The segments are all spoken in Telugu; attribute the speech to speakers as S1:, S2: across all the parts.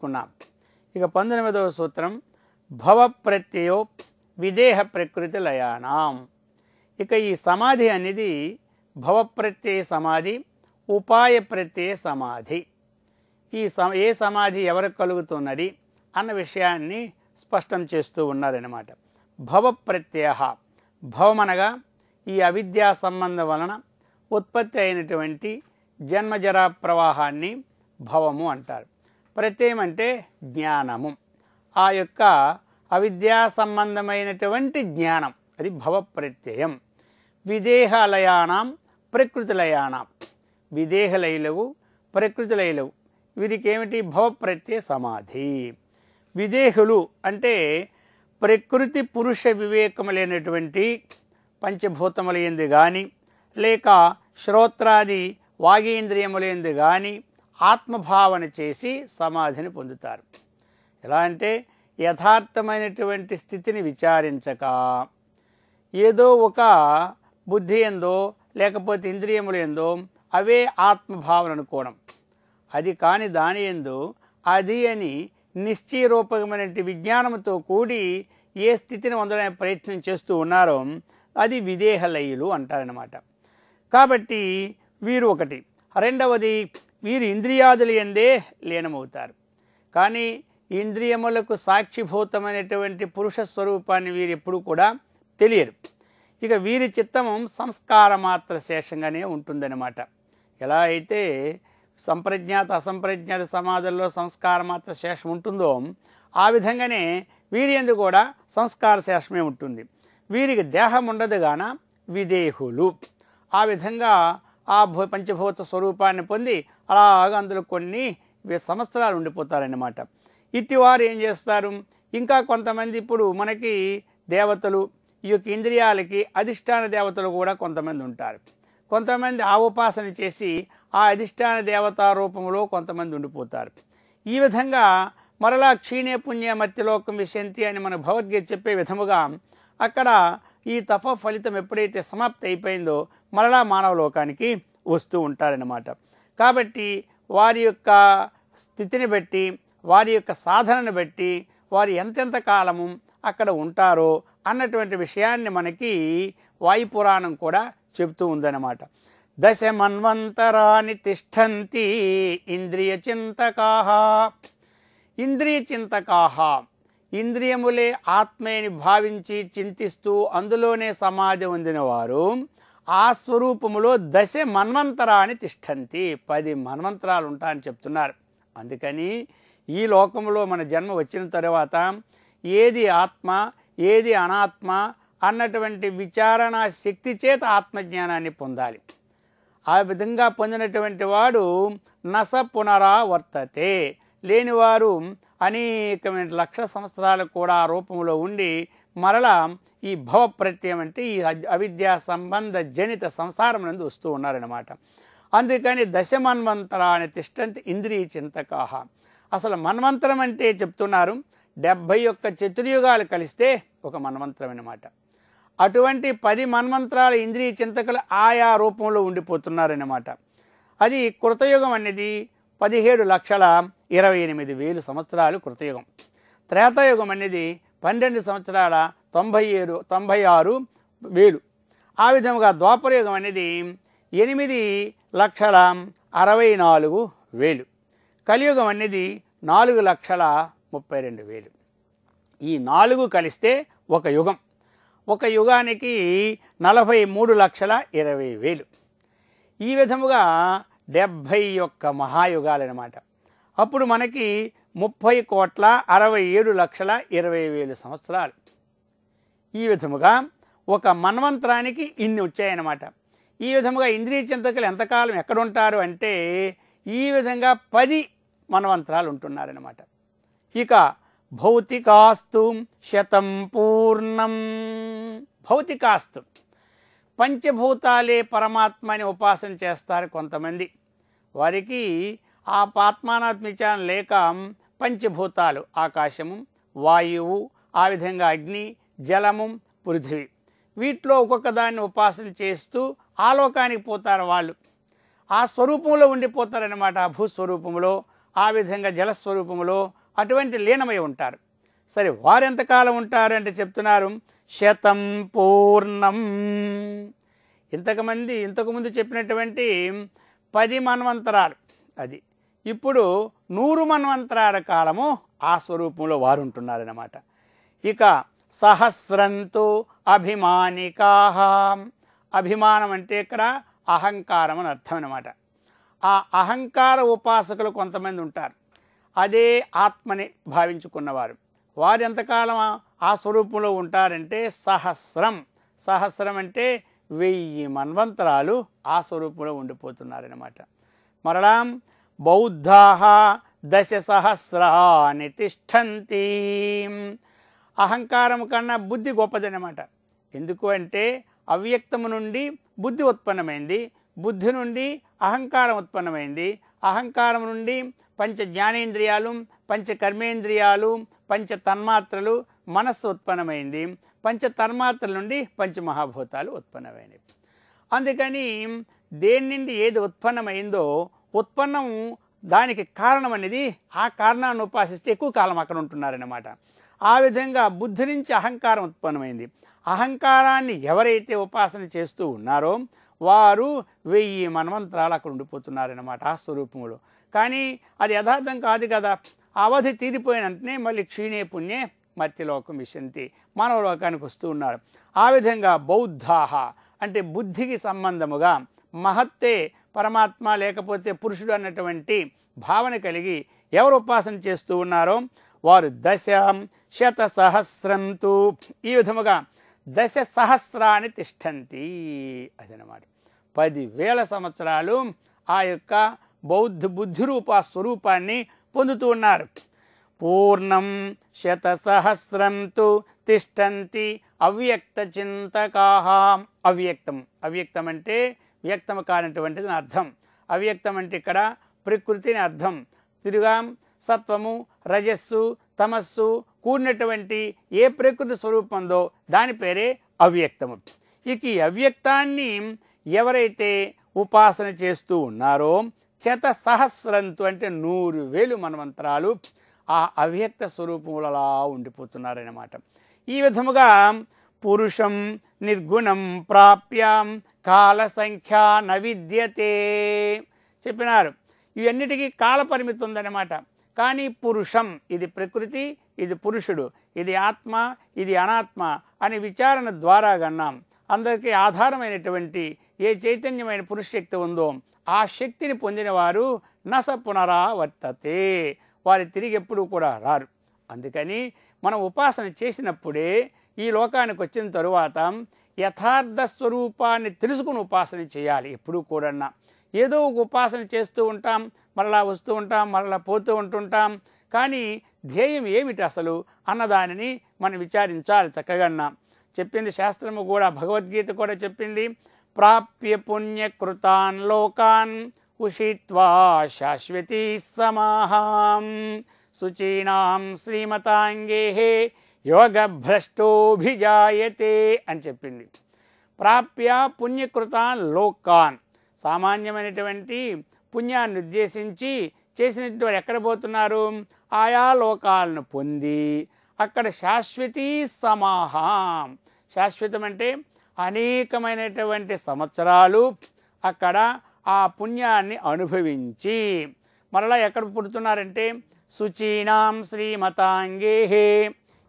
S1: చెప్పుకున్నాం. ఇక 19వ సూత్రం భవ ప్రత్యయో విదేహ ప్రకృతి లయానాం. ఇక ఈ సమాధి అనేది భవప్రత్యయ సమాధి, ఉపాయ ప్రత్యయ సమాధి. ఏ సమాధి ఎవరికి కలుగుతున్నది అన్న విషయాన్ని స్పష్టం చేస్తూ ఉన్నారన్నమాట. భవప్రత్యయ, భవమనగా ఈ అవిద్యా సంబంధం వలన ఉత్పత్తి అయినటువంటి జన్మజరా ప్రవాహాన్ని భవము అంటారు. ప్రత్యయం అంటే జ్ఞానము. ఆ యొక్క అవిద్యా సంబంధమైనటువంటి జ్ఞానం, అది భవప్రత్యయం. విదేహలయానాం ప్రకృతిలయానాం, విదేహలైలవు ప్రకృతిలైలవు, వీరికి ఏమిటి భవప్రత్యయ సమాధి. విదేహులు అంటే ప్రకృతి పురుష వివేకము లేనటువంటి పంచభూతములందు కానీ లేక శ్రోత్రాది వాగేంద్రియములందు కానీ ఆత్మభావన చేసి సమాధిని పొందుతారు. ఎలా అంటే యథార్థమైనటువంటి స్థితిని విచారించక ఏదో ఒక బుద్ధి ఎందో లేకపోతే ఇంద్రియములు ఎందో అవే ఆత్మభావన అనుకోవడం, అది కాని దాని ఎందు అది అని నిశ్చయరూపకమైన విజ్ఞానంతో కూడి ఏ స్థితిని పొందడానికి ప్రయత్నం చేస్తూ ఉన్నారో అది విదేహలయులు అంటారనమాట. కాబట్టి వీరు ఒకటి. రెండవది, వీరు ఇంద్రియాదుల యందే లీనమవుతారు. కానీ ఇంద్రియములకు సాక్షిభూతమైనటువంటి పురుష స్వరూపాన్ని వీరు ఎప్పుడు కూడా తెలియరు. ఇక వీరి చిత్తము సంస్కార మాత్ర శేషంగానే ఉంటుందన్నమాట. ఎలా అయితే సంప్రజ్ఞాత అసంప్రజ్ఞాత సమాధుల్లో సంస్కార మాత్ర శేషం ఉంటుందో ఆ విధంగానే వీరి యందు కూడా సంస్కార శేషమే ఉంటుంది. వీరికి దేహం ఉండదు గాన విదేహులు. ఆ విధంగా ఆ పంచభూత స్వరూపాన్ని పొంది అలాగా అందులో కొన్ని సంవత్సరాలు ఉండిపోతారన్నమాట. ఇట్టివారు ఏం చేస్తారు, ఇంకా కొంతమంది ఇప్పుడు మనకి దేవతలు, ఈ యొక్క ఇంద్రియాలకి అధిష్టాన దేవతలు కూడా కొంతమంది ఉంటారు. కొంతమంది ఆ ఉపాసన చేసి ఆ అధిష్టాన దేవతా రూపంలో కొంతమంది ఉండిపోతారు. ఈ విధంగా మరలా క్షీణే పుణ్య మత్యలోకం విశంతి అని మన భగవద్గీత చెప్పే విధముగా అక్కడ ఈ తప ఫలితం ఎప్పుడైతే సమాప్తి అయిపోయిందో మరలా మానవ లోకానికి వస్తూ ఉంటారన్నమాట. కాబట్టి వారి యొక్క స్థితిని బట్టి, వారి యొక్క సాధనను బట్టి వారు ఎంతెంత కాలము అక్కడ ఉంటారో అన్నటువంటి విషయాన్ని మనకి వాయుపురాణం కూడా చెబుతూ ఉందన్నమాట. దశ మన్వంతరాని తిష్టంతి ఇంద్రియ చింతకాహ. ఇంద్రియ చింతకాహ, ఇంద్రియములే ఆత్మేని భావించి చింతిస్తూ అందులోనే సమాధి పొందిన వారు ఆ స్వరూపములో దశ మన్వంతరాన్ని తిష్టంతి, 10 మన్వంతరాలు ఉంటాయని చెప్తున్నారు. అందుకని ఈ లోకంలో మన జన్మ వచ్చిన తర్వాత ఏది ఆత్మ ఏది అనాత్మ అన్నటువంటి విచారణ శక్తి చేత ఆత్మజ్ఞానాన్ని పొందాలి. ఆ విధంగా పొందినటువంటి వాడు నస పునరావర్తతే, లేనివారు అనేకమైన లక్షల సంవత్సరాలు కూడా ఆ రూపంలో ఉండి మరలా ఈ భవ ప్రత్యయం అంటే ఈ అవిద్యా సంబంధ జనిత సంసారం నందు వస్తూ ఉన్నారన్నమాట. అందుకని దశ మన్వంతరాన్ని తిష్టంతి ఇంద్రియ చింతకాహ. అసలు మన్వంతరం అంటే చెప్తున్నారు 71 చతుర్యుగాలు కలిస్తే ఒక మన్వంతరం అన్నమాట. అటువంటి 10 మన్వంతరాల ఇంద్రియ చింతకులు ఆయా రూపంలో ఉండిపోతున్నారన్నమాట. అది కృతయుగం అనేది 17,28,000 సంవత్సరాలు కృతయుగం. త్రేతాయుగం అనేది 12 సంవత్సరాల 96,000. ఆ విధముగా ద్వాపరయుగం అనేది 8,64,000. కలియుగం అనేది 4,32,000. ఈ 4 కలిస్తే ఒక యుగం. ఒక యుగానికి 43,20,000. ఈ విధముగా 71 మహాయుగాలన్నమాట. అప్పుడు మనకి 30,67,20,000 సంవత్సరాలు. ఈ విధముగా ఒక మన్వంతరానికి ఇన్ని వచ్చాయన్నమాట. ఈ విధముగా ఇంద్రియ చింతకులు ఎంతకాలం ఎక్కడుంటారు అంటే ఈ విధంగా 10 మన్వంతరాలు ఉంటున్నారన్నమాట. ఇక భౌతికాస్తు శతం పూర్ణం. భౌతికాస్తు పంచభూతాలే పరమాత్మ అని ఉపాసన చేస్తారు కొంతమంది. వారికి ఆ ఆత్మానాత్మ విచారణ లేక పంచభూతాలు ఆకాశము, వాయువు, ఆ విధంగా అగ్ని, జలము, పృథివీ, వీటిలో ఒక్కొక్క దాన్ని ఉపాసన చేస్తూ ఆలోకానికి పోతారు. వాళ్ళు ఆ స్వరూపంలో ఉండిపోతారన్నమాట. ఆ భూస్వరూపంలో ఆ విధంగా జలస్వరూపములో అటువంటి లీనమై ఉంటారు. సరే, వారు ఎంతకాలం ఉంటారు అంటే చెప్తున్నారు, శతం పూర్ణం. ఇంతకుముందు చెప్పినటువంటి 10 మన్వంతరాలు అది, ఇప్పుడు 100 మన్వంతరాల కాలము ఆ స్వరూపంలో వారు ఉంటున్నారన్నమాట. ఇక సహస్రంతో అభిమానికాహ. అభిమానం అంటే ఇక్కడ అహంకారం అని అర్థం అన్నమాట. ఆ అహంకార ఉపాసకులు కొంతమంది ఉంటారు, అదే ఆత్మని భావించుకున్నవారు. వారు ఎంతకాలం ఆ స్వరూపంలో ఉంటారంటే సహస్రం. సహస్రం అంటే 1000 మన్వంతరాలు ఆ స్వరూపంలో ఉండిపోతున్నారన్నమాట. మరలా బౌద్ధాః 10 సహస్రాని తిష్టంతి. అహంకారం కన్నా బుద్ధి గొప్పదన్నమాట. ఎందుకు అంటే అవ్యక్తము నుండి బుద్ధి ఉత్పన్నమైంది, బుద్ధి నుండి అహంకారం ఉత్పన్నమైంది, అహంకారం నుండి పంచ జ్ఞానేంద్రియాలు, పంచ కర్మేంద్రియాలు, పంచ తన్మాత్రలు, మనస్సు ఉత్పన్నమైంది, పంచ తన్మాత్రల నుండి పంచమహాభూతాలు ఉత్పన్నమైనవి. అందుకని దేని నుండి ఏది ఉత్పన్నమైందో ఉత్పన్నం దానికి కారణం అనేది, ఆ కారణాన్ని ఉపాసిస్తే ఎక్కువ కాలం అక్కడ ఉంటున్నారన్నమాట. ఆ విధంగా బుద్ధి నుంచి అహంకారం ఉత్పన్నమైంది. అహంకారాన్ని ఎవరైతే ఉపాసన చేస్తూ ఉన్నారో వారు 1000 మన్వంతరాలు అక్కడ ఉండిపోతున్నారన్నమాట ఆ స్వరూపములో. కానీ అది యథార్థం కాదు కదా. అవధి తీరిపోయిన వెంటనే మళ్ళీ క్షీణే పుణ్యే మర్త్యలోకం విశంతి, మానవలోకానికి వస్తూ ఉన్నారు. ఆ విధంగా బౌద్ధాః అంటే బుద్ధికి సంబంధముగా మహత్తే పరమాత్మ లేకపోతే పురుషుడు అన్నటువంటి భావన కలిగి ఎవరు ఉపాసన చేస్తూ ఉన్నారో వారు 10 శత సహస్రంతు, ఈ విధముగా 10 సహస్రాన్ని తిష్టంతి. అదనమాట 10,000 సంవత్సరాలు ఆ యొక్క బుద్ధి రూప స్వరూపాన్ని పొందుతూ ఉన్నారు. పూర్ణం శత సహస్రంతు తిష్టంతి అవ్యక్త చింతకాః. అవ్యక్తం అంటే వ్యక్తము కానటువంటిది అర్థం. అవ్యక్తం అంటే ఇక్కడ ప్రకృతిని అర్థం. తిరుగా సత్వము, రజస్సు, తమస్సు కూడినటువంటి ఏ ప్రకృతి స్వరూపం ఉందో దాని పేరే అవ్యక్తము. ఇక ఈ అవ్యక్తాన్ని ఎవరైతే ఉపాసన చేస్తూ ఉన్నారో శత సహస్రంతు అంటే 100,000 మన్వంతరాలు ఆ అవ్యక్త స్వరూపములలా ఉండిపోతున్నారన్నమాట. ఈ విధముగా పురుషం నిర్గుణం ప్రాప్య కాల సంఖ్య నవిద్యతే చెప్పినారు. ఇవన్నిటికీ కాల పరిమితి ఉందన్నమాట. కానీ పురుషం ఇది ప్రకృతి, ఇది పురుషుడు, ఇది ఆత్మ, ఇది అనాత్మ అనే విచారణ ద్వారా గన్నాం. అందరికీ ఆధారమైనటువంటి ఏ చైతన్యమైన పురుషశక్తి ఉందో ఆ శక్తిని పొందిన వారు నస పునరావర్తతే, వారి తిరిగి ఎప్పుడూ కూడా రారు. అందుకని మనం ఉపాసన చేసినప్పుడే ఈ లోకానికి వచ్చిన తరువాత యథార్థ స్వరూపాన్ని తెలుసుకుని ఉపాసన చేయాలి. ఎప్పుడూ కూడా ఏదో ఒక ఉపాసన చేస్తూ ఉంటాం, మరలా వస్తూ ఉంటాం, మరలా పోతూ ఉంటుంటాం. కానీ ధ్యేయం ఏమిటి అసలు అన్నదానిని మనం విచారించాలి. చక్కగా చెప్పింది శాస్త్రము కూడా, భగవద్గీత కూడా చెప్పింది. ప్రాప్య పుణ్యకృతాన్ లోకాన్ ఉషిత్వా శాశ్వతీ సమాహాం శుచీనాం శ్రీమతాంగే యోగభ్రష్టోభిజాయతే అని చెప్పింది. ప్రాప్య పుణ్యకృతాన్ లోకాన్, సామాన్యమైనటువంటి పుణ్యాన్ని ఉద్దేశించి చేసినటువంటి ఎక్కడ పోతున్నారు, ఆయా లోకాలను పొంది అక్కడ శాశ్వతీ సమాహాం. శాశ్వతం అంటే అనేకమైనటువంటి సంవత్సరాలు అక్కడ ఆ పుణ్యాన్ని అనుభవించి మరలా ఎక్కడ పుడుతున్నారంటే శుచీనాం శ్రీమతాంగే,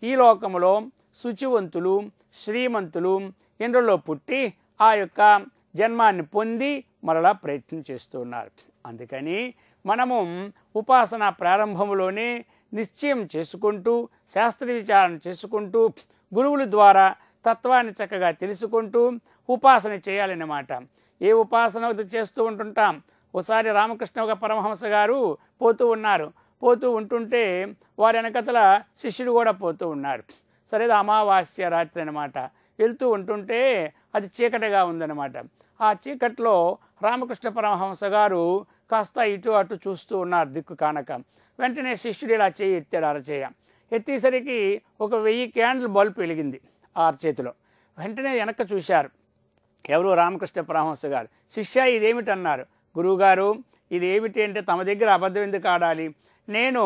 S1: ఈ లోకములో శుచివంతులు శ్రీమంతులు ఇంద్రుల్లో పుట్టి ఆ యొక్క జన్మాన్ని పొంది మరలా ప్రయత్నం చేస్తున్నారు. అందుకని మనము ఉపాసన ప్రారంభంలోనే నిశ్చయం చేసుకుంటూ శాస్త్ర విచారణ చేసుకుంటూ గురువుల ద్వారా తత్వాన్ని చక్కగా తెలుసుకుంటూ ఉపాసన చేయాలన్నమాట. ఏ ఉపాసన చేస్తూ ఉంటుంటాం. ఒకసారి రామకృష్ణ పరమహంస గారు పోతూ ఉన్నారు. పోతూ ఉంటుంటే వారి వెనకతల శిష్యుడు కూడా పోతూ ఉన్నాడు. సరే, అమావాస్య రాత్రి అనమాట. వెళ్తూ ఉంటుంటే అది చీకటిగా ఉందన్నమాట. ఆ చీకట్లో రామకృష్ణ పరమహంస గారు కాస్త ఇటు అటు చూస్తూ ఉన్నారు దిక్కు కానక. వెంటనే శిష్యుడు ఇలా చేయి ఎత్తాడు, అరచేయ ఎత్తేసరికి ఒక 1000 క్యాండిల్ బల్బ్ వెలిగింది ఆ అరచేతిలో. వెంటనే వెనక్కి చూశారు ఎవరు, రామకృష్ణ పరమహంస గారు. శిష్య ఇదేమిటన్నారు. గురువుగారు, ఇది ఏమిటి అంటే తమ దగ్గర అబద్ధం ఎందుకు ఆడాలి, నేను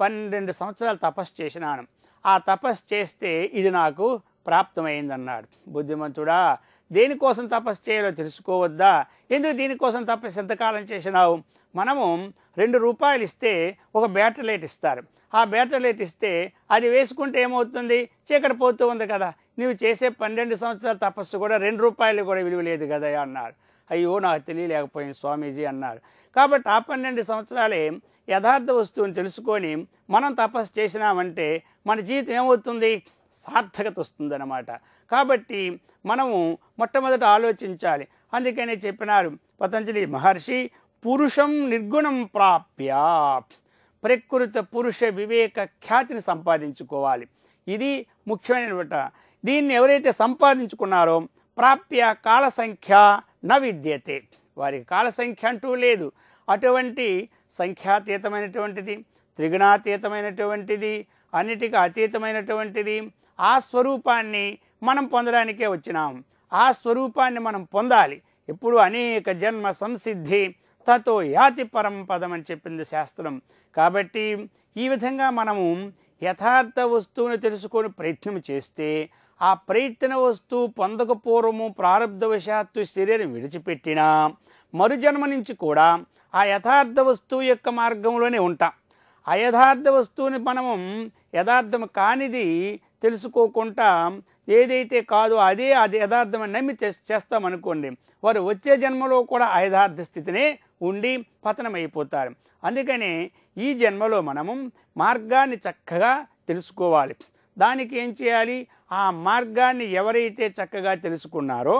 S1: 12 సంవత్సరాలు తపస్సు చేసినాను, ఆ తపస్సు చేస్తే ఇది నాకు ప్రాప్తమైందన్నాడు. బుద్ధిమంతుడా, దేనికోసం తపస్సు చేయాలో తెలుసుకోవద్దా, ఎందుకు దీనికోసం తపస్సు ఎంతకాలం చేసినావు? మనము 2 రూపాయలు ఇస్తే ఒక బ్యాటరీ లైట్ ఇస్తారు, ఆ బ్యాటరీ లైట్ ఇస్తే అది వేసుకుంటే ఏమవుతుంది, చీకటి పోతూ ఉంది కదా. నువ్వు చేసే 12 సంవత్సరాల తపస్సు కూడా 2 రూపాయలు కూడా విలువ లేదు కదా అన్నారు. అయ్యో నాకు తెలియలేకపోయింది స్వామీజీ అన్నారు. కాబట్టి ఆ 12 సంవత్సరాలే యథార్థ వస్తువుని తెలుసుకొని మనం తపస్సు చేసినామంటే మన జీవితం ఏమవుతుంది, సార్థకత వస్తుందన్నమాట. కాబట్టి మనము మొట్టమొదట ఆలోచించాలి. అందుకనే చెప్పినారు పతంజలి మహర్షి, పురుషం నిర్గుణం ప్రాప్య, ప్రకృత పురుష వివేక ఖ్యాతిని సంపాదించుకోవాలి. ఇది ముఖ్యమైనటువంటి. దీన్ని ఎవరైతే సంపాదించుకున్నారో ప్రాప్య కాల సంఖ్య న విద్యతే, వారికి కాల సంఖ్య అంటూ లేదు. అటువంటి సంఖ్యాతీతమైనటువంటిది, త్రిగుణాతీతమైనటువంటిది, అన్నిటికీ అతీతమైనటువంటిది ఆ స్వరూపాన్ని మనం పొందడానికే వచ్చినాం. ఆ స్వరూపాన్ని మనం పొందాలి. ఎప్పుడు అనేక జన్మ సంసిద్ధి తతో యాతి పరం పదం అని చెప్పింది శాస్త్రం. కాబట్టి ఈ విధంగా మనము యథార్థ వస్తువును తెలుసుకొని ప్రయత్నం చేస్తే ఆ ప్రయత్న వస్తువు పొందకపోవడము ప్రారంధవశాత్తు శరీరం విడిచిపెట్టినా మరుజన్మ నుంచి కూడా ఆ యథార్థ వస్తువు యొక్క మార్గంలోనే ఉంటాం. అయథార్థ వస్తువుని మనము యథార్థం కానిది తెలుసుకోకుండా ఏదైతే కాదో అది యథార్థమని నమ్మి చేస్తామనుకోండి, వారు వచ్చే జన్మలో కూడా అయథార్థ స్థితినే ఉండి పతనమైపోతారు. అందుకని ఈ జన్మలో మనము మార్గాన్ని చక్కగా తెలుసుకోవాలి. దానికి ఏం చేయాలి, ఆ మార్గాన్ని ఎవరైతే చక్కగా తెలుసుకున్నారో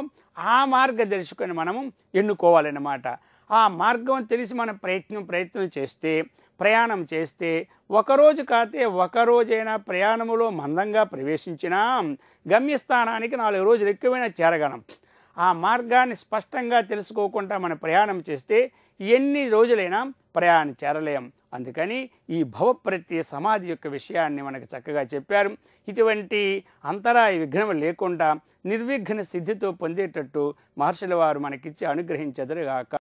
S1: ఆ మార్గదర్శకుని మనము ఎన్నుకోవాలన్నమాట. ఆ మార్గం తెలిసి మనం ప్రయత్నం చేస్తే, ప్రయాణం చేస్తే, ఒకరోజు కాతే ఒకరోజైనా ప్రయాణములో మందంగా ప్రవేశించినా గమ్యస్థానానికి 4 రోజులు ఎక్కువైనా చేరగలం. ఆ మార్గాన్ని స్పష్టంగా తెలుసుకోకుండా మనం ప్రయాణం చేస్తే ఎన్ని రోజులైనా ప్రయాణం చేరలేం. అందుకని ఈ భవప్రత్యయ సమాధి యొక్క విషయాన్ని మనకు చక్కగా చెప్పారు. ఇటువంటి అంతరాయ విఘ్నం లేకుండా నిర్విఘ్న సిద్ధితో పొందేటట్టు మహర్షుల వారు మనకిచ్చి అనుగ్రహించెదరుగాక.